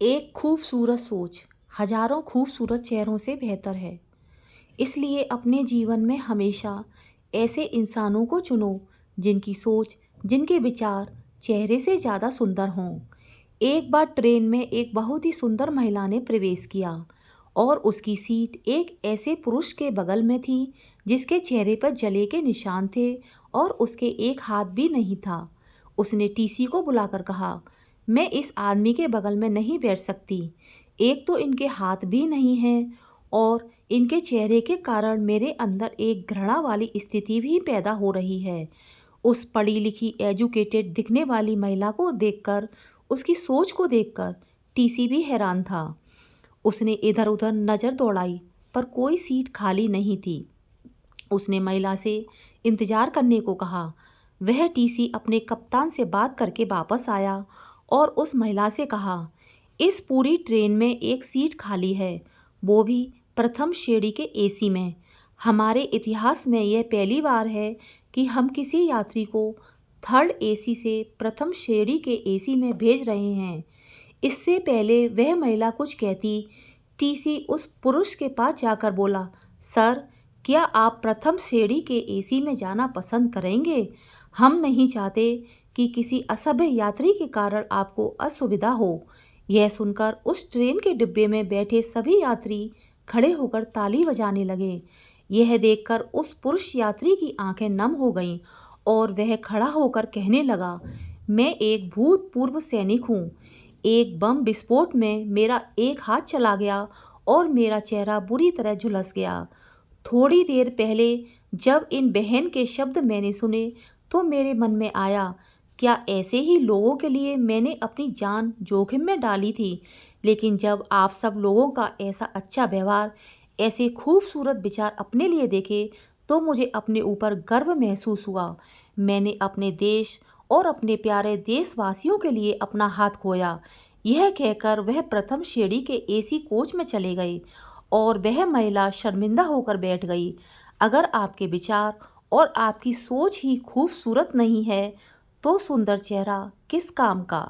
एक खूबसूरत सोच हजारों खूबसूरत चेहरों से बेहतर है। इसलिए अपने जीवन में हमेशा ऐसे इंसानों को चुनो जिनकी सोच, जिनके विचार चेहरे से ज़्यादा सुंदर हों। एक बार ट्रेन में एक बहुत ही सुंदर महिला ने प्रवेश किया और उसकी सीट एक ऐसे पुरुष के बगल में थी जिसके चेहरे पर जले के निशान थे और उसके एक हाथ भी नहीं था। उसने टीसी को बुलाकर कहा, मैं इस आदमी के बगल में नहीं बैठ सकती। एक तो इनके हाथ भी नहीं हैं और इनके चेहरे के कारण मेरे अंदर एक घृणा वाली स्थिति भी पैदा हो रही है। उस पढ़ी लिखी एजुकेटेड दिखने वाली महिला को देखकर, उसकी सोच को देखकर टीसी भी हैरान था। उसने इधर उधर नज़र दौड़ाई पर कोई सीट खाली नहीं थी। उसने महिला से इंतज़ार करने को कहा। वह टीसी अपने कप्तान से बात करके वापस आया और उस महिला से कहा, इस पूरी ट्रेन में एक सीट खाली है, वो भी प्रथम श्रेणी के एसी में। हमारे इतिहास में यह पहली बार है कि हम किसी यात्री को थर्ड एसी से प्रथम श्रेणी के एसी में भेज रहे हैं। इससे पहले वह महिला कुछ कहती, टीसी उस पुरुष के पास जाकर बोला, सर, क्या आप प्रथम श्रेणी के एसी में जाना पसंद करेंगे? हम नहीं चाहते कि किसी असभ्य यात्री के कारण आपको असुविधा हो। यह सुनकर उस ट्रेन के डिब्बे में बैठे सभी यात्री खड़े होकर ताली बजाने लगे। यह देखकर उस पुरुष यात्री की आंखें नम हो गईं और वह खड़ा होकर कहने लगा, मैं एक भूतपूर्व सैनिक हूँ। एक बम विस्फोट में मेरा एक हाथ चला गया और मेरा चेहरा बुरी तरह झुलस गया। थोड़ी देर पहले जब इन बहन के शब्द मैंने सुने तो मेरे मन में आया, क्या ऐसे ही लोगों के लिए मैंने अपनी जान जोखिम में डाली थी। लेकिन जब आप सब लोगों का ऐसा अच्छा व्यवहार, ऐसे खूबसूरत विचार अपने लिए देखे तो मुझे अपने ऊपर गर्व महसूस हुआ। मैंने अपने देश और अपने प्यारे देशवासियों के लिए अपना हाथ खोया। यह कहकर वह प्रथम श्रेणी के एसी कोच में चले गए और वह महिला शर्मिंदा होकर बैठ गई। अगर आपके विचार और आपकी सोच ही खूबसूरत नहीं है तो सुंदर चेहरा किस काम का।